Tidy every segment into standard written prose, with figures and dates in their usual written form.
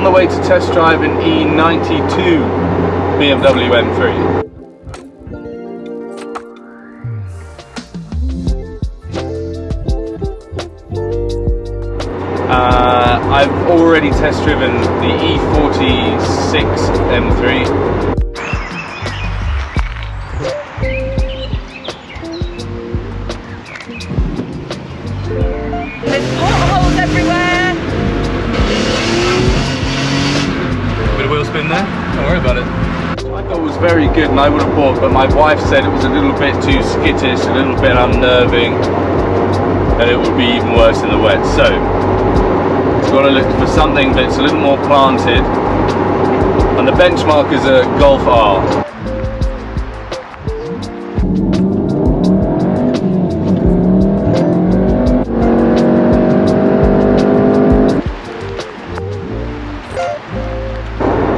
on the way to test drive an E92 BMW M3. I've already test driven the E46 M3. There's potholes everywhere! Bit of wheel spin there, don't worry about it. I thought it was very good and I would have bought, but my wife said it was a little bit too skittish, a little bit unnerving, and it would be even worse in the wet. So we've got to look for something that's a little more planted, and the benchmark is a Golf R.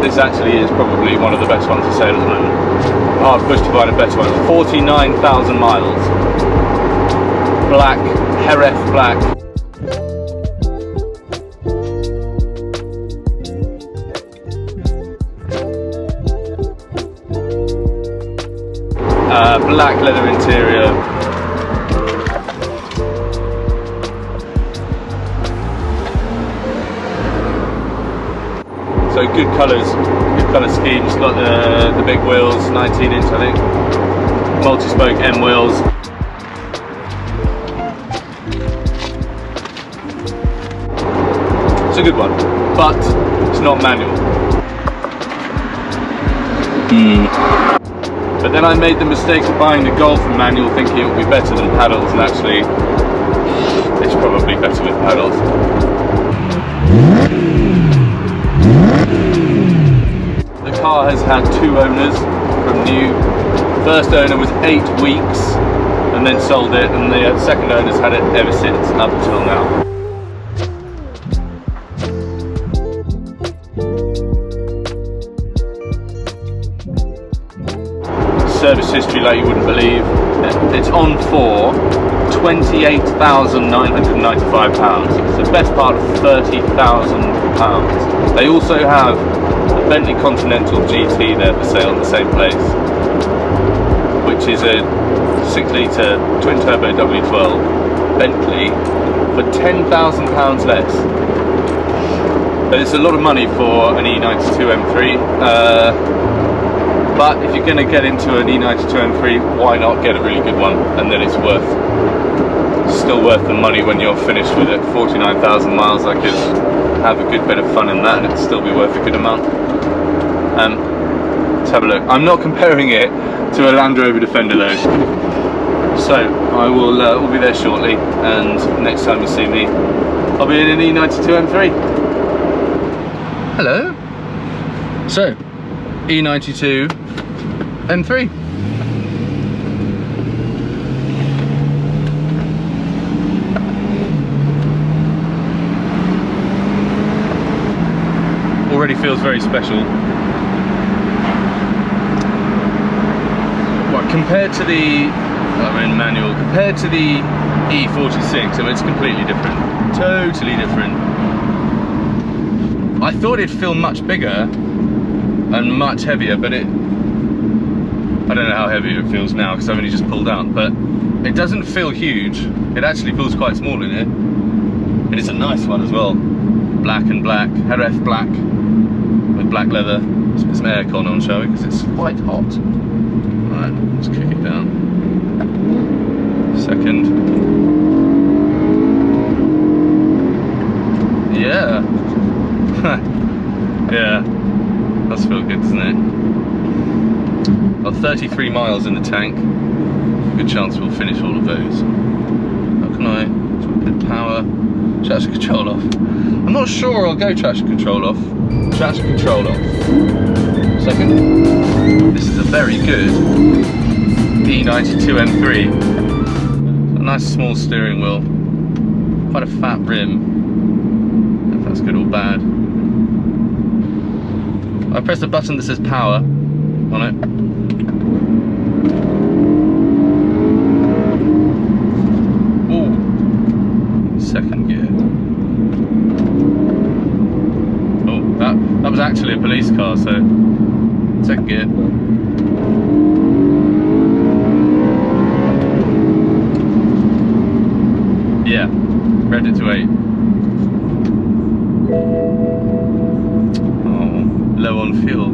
This actually is probably one of the best ones for sale at the moment. Hard push to find a better one. 49,000 miles. Black, Jerez black. Black leather interior. So good colours, good colour scheme. It's got the big wheels, 19-inch I think, multi-spoke M wheels. It's a good one, but it's not manual. But then I made the mistake of buying the Golf in manual, thinking it would be better than paddles, and actually it's probably better with paddles. The car has had 2 owners from new. First owner was 8 weeks and then sold it, and the second owner's had it ever since, up until now. Service history like you wouldn't believe. It's on for £28,995. It's the best part of £30,000. They also have a Bentley Continental GT there for sale in the same place, which is a 6-litre twin-turbo W12 Bentley for £10,000 less. But it's a lot of money for an E92 M3. But if you're going to get into an E92 M3, why not get a really good one, and then it's still worth the money when you're finished with it. 49,000 miles, I could have a good bit of fun in that and it'd still be worth a good amount. Let's have a look. I'm not comparing it to a Land Rover Defender though, so I will we'll be there shortly, and next time you see me I'll be in an E92 M3. Hello. So E92 M3. Already feels very special. Well, compared to the manual, compared to the E46, I mean, it's completely different. Totally different. I thought it'd feel much bigger and much heavier, but I don't know how heavy it feels now because I've only just pulled out, but it doesn't feel huge. It actually feels quite small in here. It is a nice one as well. Black and black, Jerez black with black leather. Let's put some aircon on, shall we, because it's quite hot. Right, let's kick it down. Second. Yeah. Yeah. Does feel good, doesn't it? Got 33 miles in the tank. Good chance we'll finish all of those. How can I put power? Traction control off. I'm not sure I'll go traction control off. Traction control off. Second. This is a very good E92 M3. A nice small steering wheel. Quite a fat rim. I don't know if that's good or bad. I press the button that says power on it. Ooh. Second gear. Oh, that was actually a police car, so second gear. Yeah, revved it to 8. Oh, low on fuel.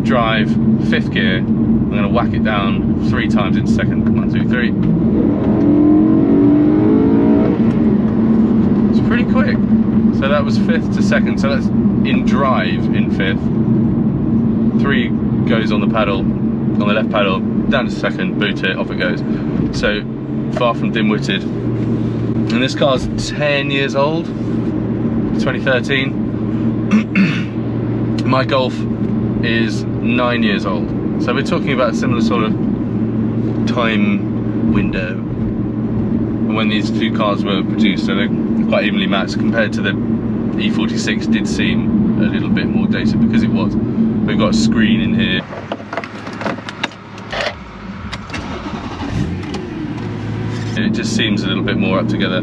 Drive, 5th gear. I'm going to whack it down 3 times in second. 1, 2, 3. It's pretty quick. So that was 5th to 2nd. So that's in drive in 5th. 3 goes on the pedal, on the left pedal, down to 2nd, boot it, off it goes. So far from dim-witted. And this car's 10 years old, 2013. My Golf is 9 years old. So we're talking about a similar sort of time window when these two cars were produced. So they're quite evenly matched compared to the E46 did seem a little bit more dated because it was. We've got a screen in here. It just seems a little bit more up together.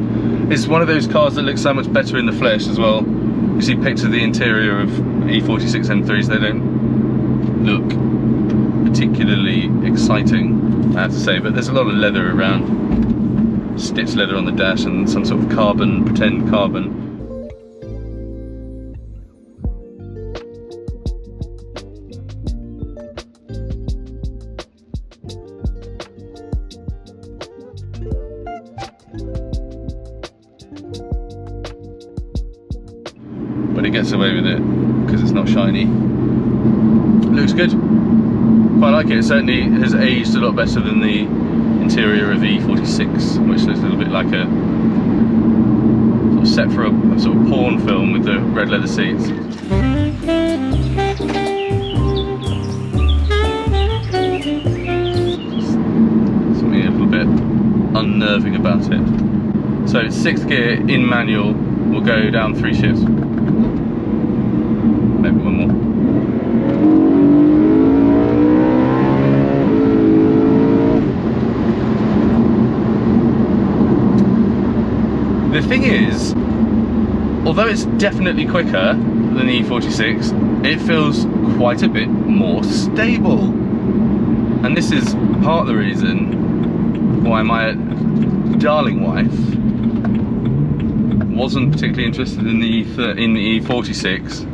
It's one of those cars that looks so much better in the flesh as well. You see pictures of the interior of E46 M3s, they don't look particularly exciting, I have to say, but there's a lot of leather around. Stitched leather on the dash and some sort of carbon, pretend carbon. But it gets away with it because it's not shiny. Looks good. Quite like it. It certainly has aged a lot better than the interior of the E46, which looks a little bit like a sort of set for a sort of porn film with the red leather seats. Something a little bit unnerving about it. So 6th gear in manual will go down 3 shifts. Maybe one more. The thing is, although it's definitely quicker than the E46, it feels quite a bit more stable. And this is part of the reason why my darling wife wasn't particularly interested in the E46,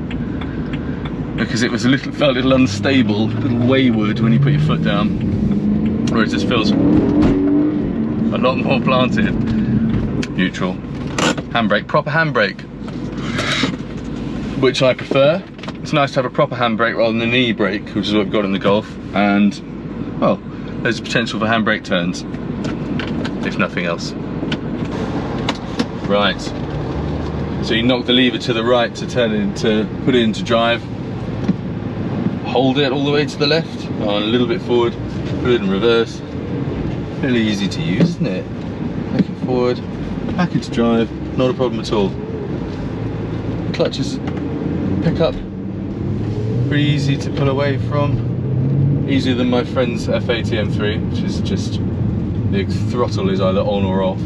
because it was felt a little unstable, a little wayward when you put your foot down, whereas this feels a lot more planted. Neutral. Handbrake, proper handbrake, which I prefer. It's nice to have a proper handbrake rather than an e-brake, which is what we've got in the Golf, and well, there's potential for handbrake turns, if nothing else. Right, so you knock the lever to the right to turn it into, put it into drive, hold it all the way to the left, a little bit forward, put it in reverse. Really easy to use, isn't it? Back it forward, back into drive, not a problem at all. Clutches pick up, pretty easy to pull away from. Easier than my friend's F80 M3, which is just, the throttle is either on or off.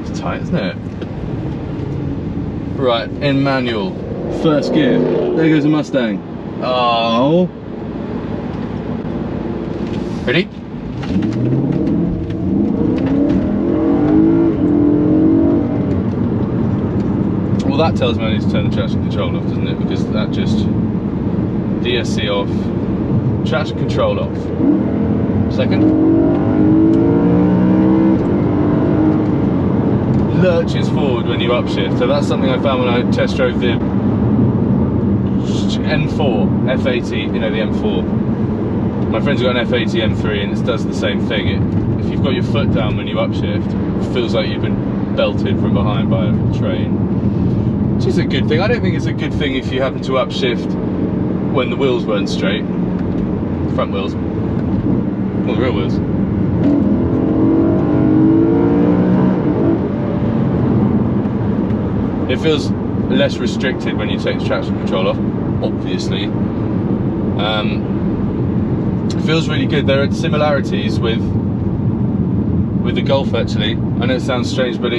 It's tight, isn't it? Right, in manual, 1st gear. There goes a Mustang. Oh. Ready? Well, that tells me I need to turn the traction control off, doesn't it? Because that just DSC off, traction control off. 2nd. Lurches forward when you upshift. So that's something I found when I test drove the M4, F80, you know, the M4. My friend's got an F80 M3 and it does the same thing. If you've got your foot down when you upshift, it feels like you've been belted from behind by a train. Which is a good thing. I don't think it's a good thing if you happen to upshift when the wheels weren't straight. Front wheels. Well, the rear wheels. It feels less restricted when you take the traction control off, obviously. It feels really good. There are similarities with the Golf, actually. I know it sounds strange, but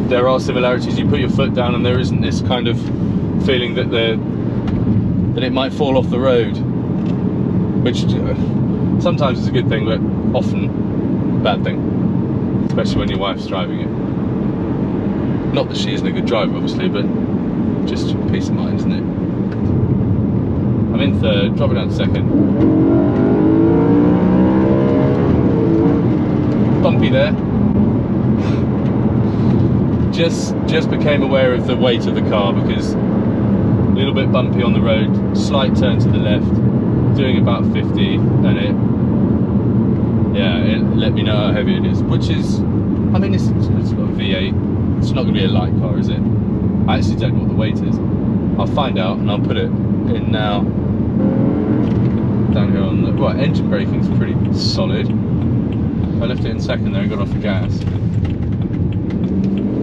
there are similarities. You put your foot down and there isn't this kind of feeling that it might fall off the road, which sometimes is a good thing, but often a bad thing, especially when your wife's driving it. Not that she isn't a good driver, obviously, but just peace of mind, isn't it? I'm in third, dropping down to second. Bumpy there. Just became aware of the weight of the car because a little bit bumpy on the road, slight turn to the left, doing about 50, and it let me know how heavy it is, which is, I mean, it's got a V8, it's not going to be a light car, is it? I actually don't know what the weight is. I'll find out and I'll put it in now. Down here on the, right, engine braking's pretty solid. I left it in second there and got off the gas.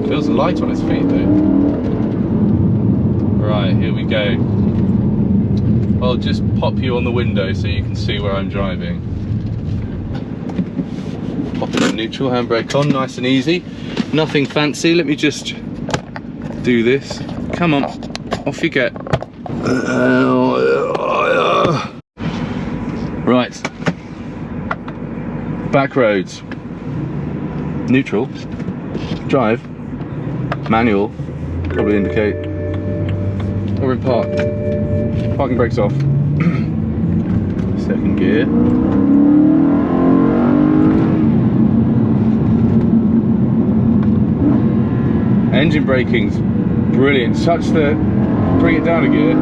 Feels light on its feet though. Right, here we go. I'll just pop you on the window so you can see where I'm driving. Pop it in neutral, handbrake on, nice and easy. Nothing fancy, let me just do this. Come on, off you get. Right. Back roads. Neutral. Drive. Manual. Probably indicate. Or in park. Parking brakes off. Second gear. Engine braking's brilliant. Such that, bring it down a gear.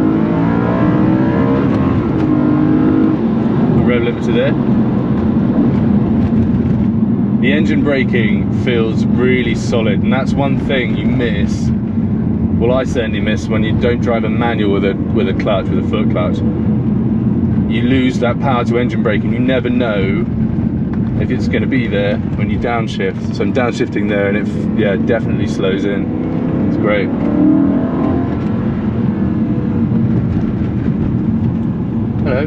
The rev limiter there. The engine braking feels really solid, and that's one thing you miss. Well, I certainly miss when you don't drive a manual with a clutch, with a foot clutch. You lose that power to engine braking. You never know if it's going to be there when you downshift. So I'm downshifting there, and it definitely slows in. It's great. Hello.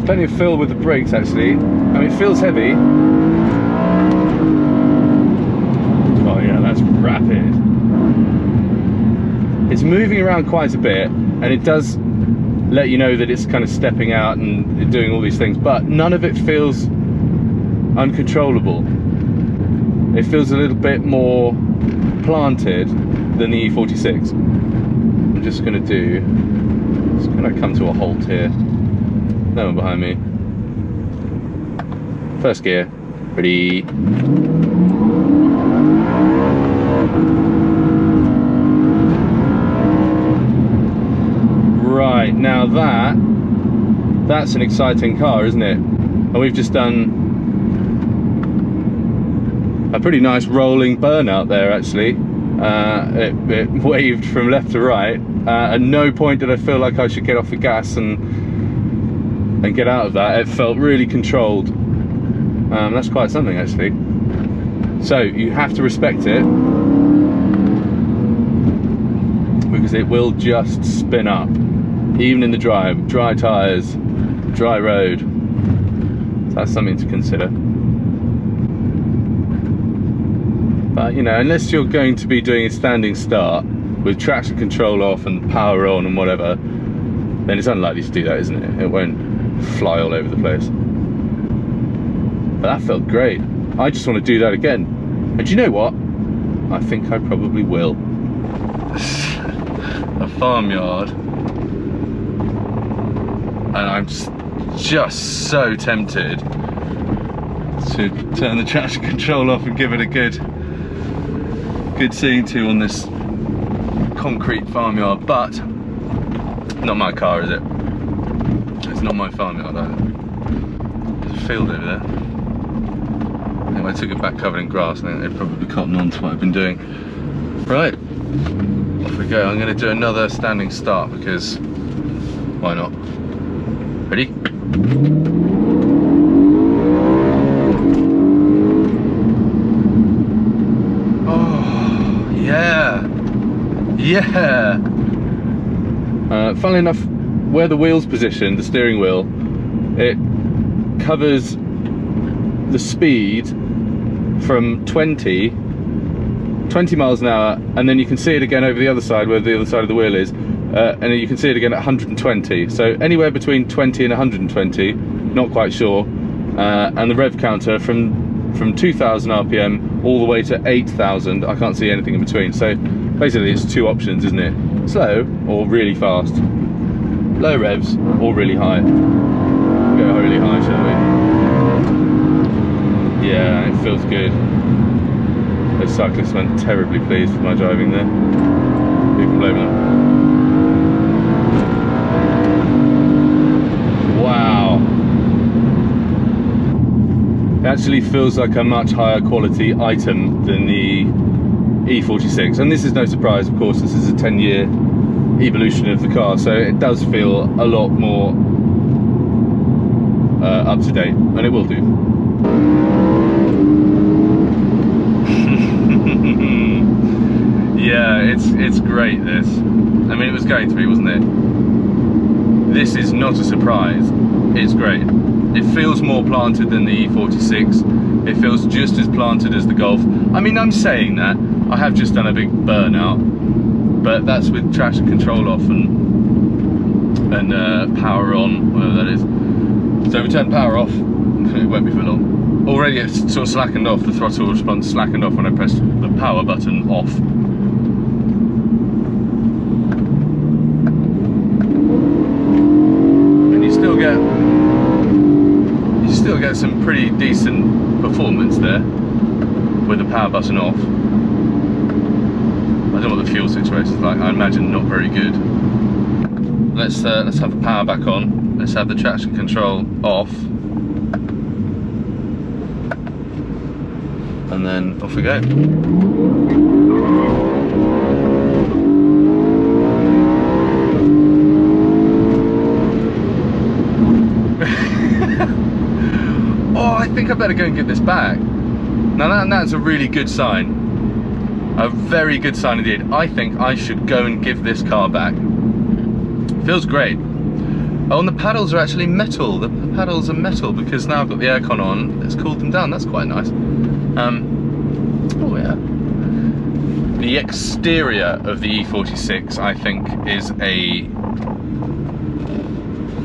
Plenty of fill with the brakes actually. I mean, it feels heavy. Oh yeah, that's rapid. It's moving around quite a bit, and it does let you know that it's kind of stepping out and doing all these things, but none of it feels uncontrollable. It feels a little bit more planted than the E46. I'm just going to come to a halt here. No one behind me. First gear. Ready. Right, now that's an exciting car, isn't it? And we've just done a pretty nice rolling burnout there actually. It waved from left to right. At no point did I feel like I should get off the gas and get out of that. It felt really controlled. That's quite something actually. So you have to respect it, because it will just spin up, even in the dry tyres, dry road. So that's something to consider. But you know, unless you're going to be doing a standing start with traction control off and power on and whatever, then it's unlikely to do that, isn't it? It won't fly all over the place. But that felt great. I just want to do that again. And you know what? I think I probably will. A farmyard. And I'm just so tempted to turn the traction control off and give it a good seeing to on this concrete farmyard, but not my car, is it? It's not my farmyard either. There's a field over there. Anyway, I took it back covered in grass, and I think they'd probably cotton on to what I've been doing. Right, off we go. I'm going to do another standing start because why not? Ready? Oh, yeah. Yeah. Funnily enough, where the wheel's positioned, the steering wheel, it covers the speed from 20 miles an hour, and then you can see it again over the other side where the other side of the wheel is, and then you can see it again at 120. So anywhere between 20 and 120, not quite sure. And the rev counter from 2000 RPM all the way to 8000. I can't see anything in between. So basically it's two options, isn't it? Slow or really fast. Low revs or really high. We'll go really high, shall we? Yeah, it feels good. Those cyclists went terribly pleased with my driving there. Who can blame them? Wow. It actually feels like a much higher quality item than the E46, and this is no surprise, of course. This is a 10-year evolution of the car, so it does feel a lot more up to date, and it will do. Yeah, it's great, this. I mean, it was going to be, wasn't it? This is not a surprise. It's great. It feels more planted than the E46. It feels just as planted as the Golf. I mean, I'm saying that. I have just done a big burnout, but that's with traction control off and power on, whatever that is. So we turn power off, it won't be for long. Already it's sort of slackened off, the throttle response slackened off when I pressed the power button off. And you still get some pretty decent performance there with the power button off. I don't know what the fuel situation is like. I imagine not very good. Let's have the power back on. Let's have the traction control off, and then off we go. Oh, I think I better go and give this back. Now that's a really good sign. A very good sign indeed. I think I should go and give this car back. Feels great. Oh, and the paddles are actually metal. The paddles are metal because now I've got the aircon on. It's cooled them down. That's quite nice. Oh yeah. The exterior of the E46, I think, is a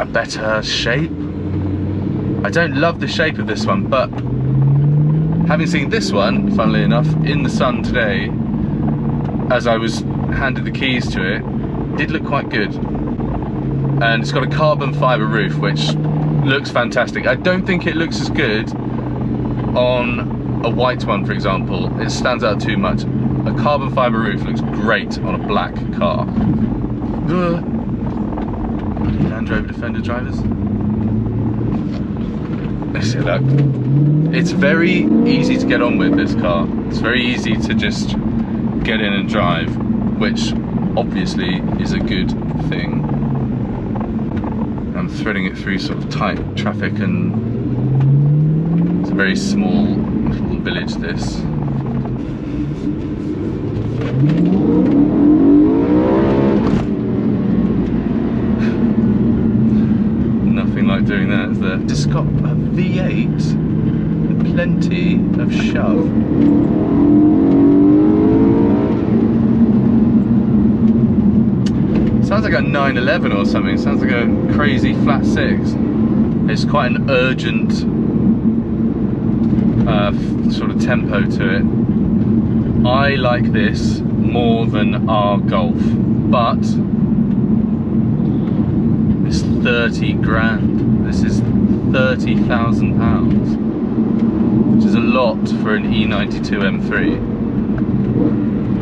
better shape. I don't love the shape of this one, but having seen this one, funnily enough, in the sun today, as I was handed the keys to it, did look quite good. And it's got a carbon fibre roof, which looks fantastic. I don't think it looks as good on a white one, for example. It stands out too much. A carbon fibre roof looks great on a black car. Land Rover Defender drivers. Let's see that. It's very easy to get on with, this car. It's very easy to just get in and drive, which obviously is a good thing. I'm threading it through sort of tight traffic, and it's a very small little village, this. Nothing like doing that, is there? It's got a V8 with plenty of shove. Sounds like a 911 or something. Sounds like a crazy flat six. It's quite an urgent sort of tempo to it. I like this more than our Golf, but it's 30 grand. This is £30,000, which is a lot for an E92 M3.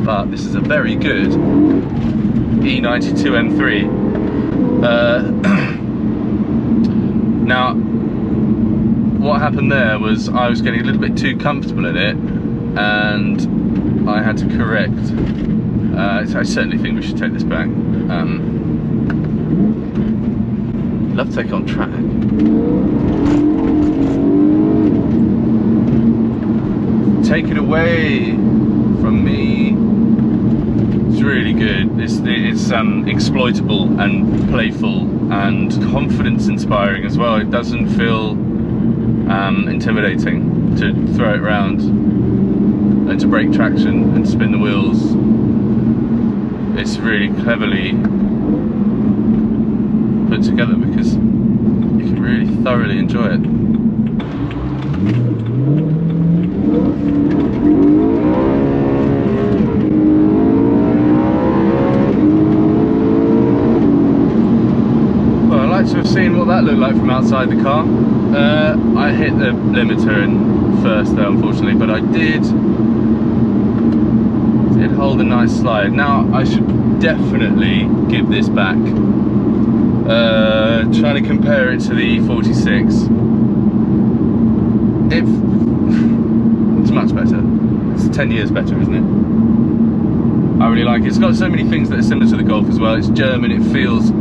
But this is a very good E92 M3. Now, what happened there was I was getting a little bit too comfortable in it, and I had to correct. I certainly think we should take this back. Love to take it on track. Take it away from me. It's really good. It's exploitable and playful and confidence inspiring as well. It doesn't feel intimidating. to throw it round and to break traction and spin the wheels. It's really cleverly put together because you can really thoroughly enjoy it. Well, I'd like to have seen what that looked like from outside the car. I hit the limiter in first though, unfortunately, but I did hold a nice slide. Now I should definitely give this back. Trying to compare it to the E46, it's much better. It's 10 years better, isn't it? I really like it. It's got so many things that are similar to the Golf as well. It's German. It feels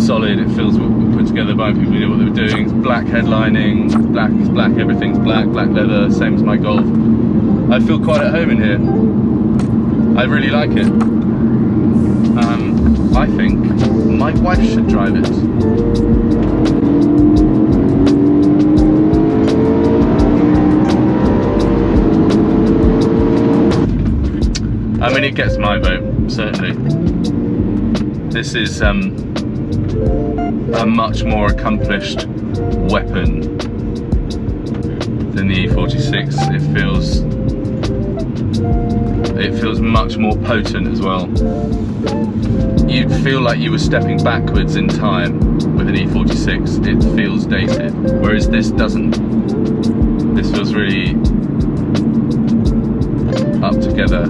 solid. It feels put together by people who knew what they were doing. It's black headlining, black. Everything's black leather. Same as my Golf. I feel quite at home in here. I really like it. I think my wife should drive it. I mean, it gets my vote, certainly. This is a much more accomplished weapon than the E46. It feels much more potent as well. You'd feel like you were stepping backwards in time with an E46. It feels dated, whereas this doesn't. This feels really up together.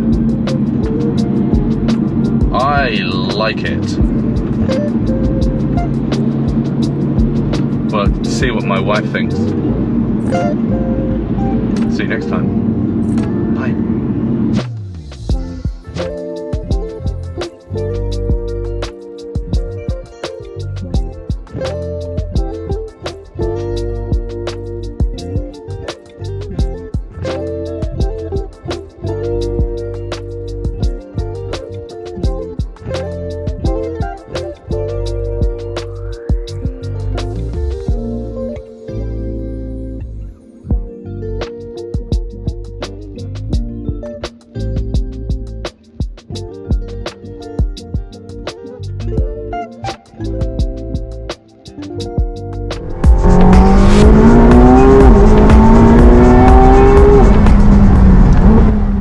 I like it. Well, see what my wife thinks. See you next time.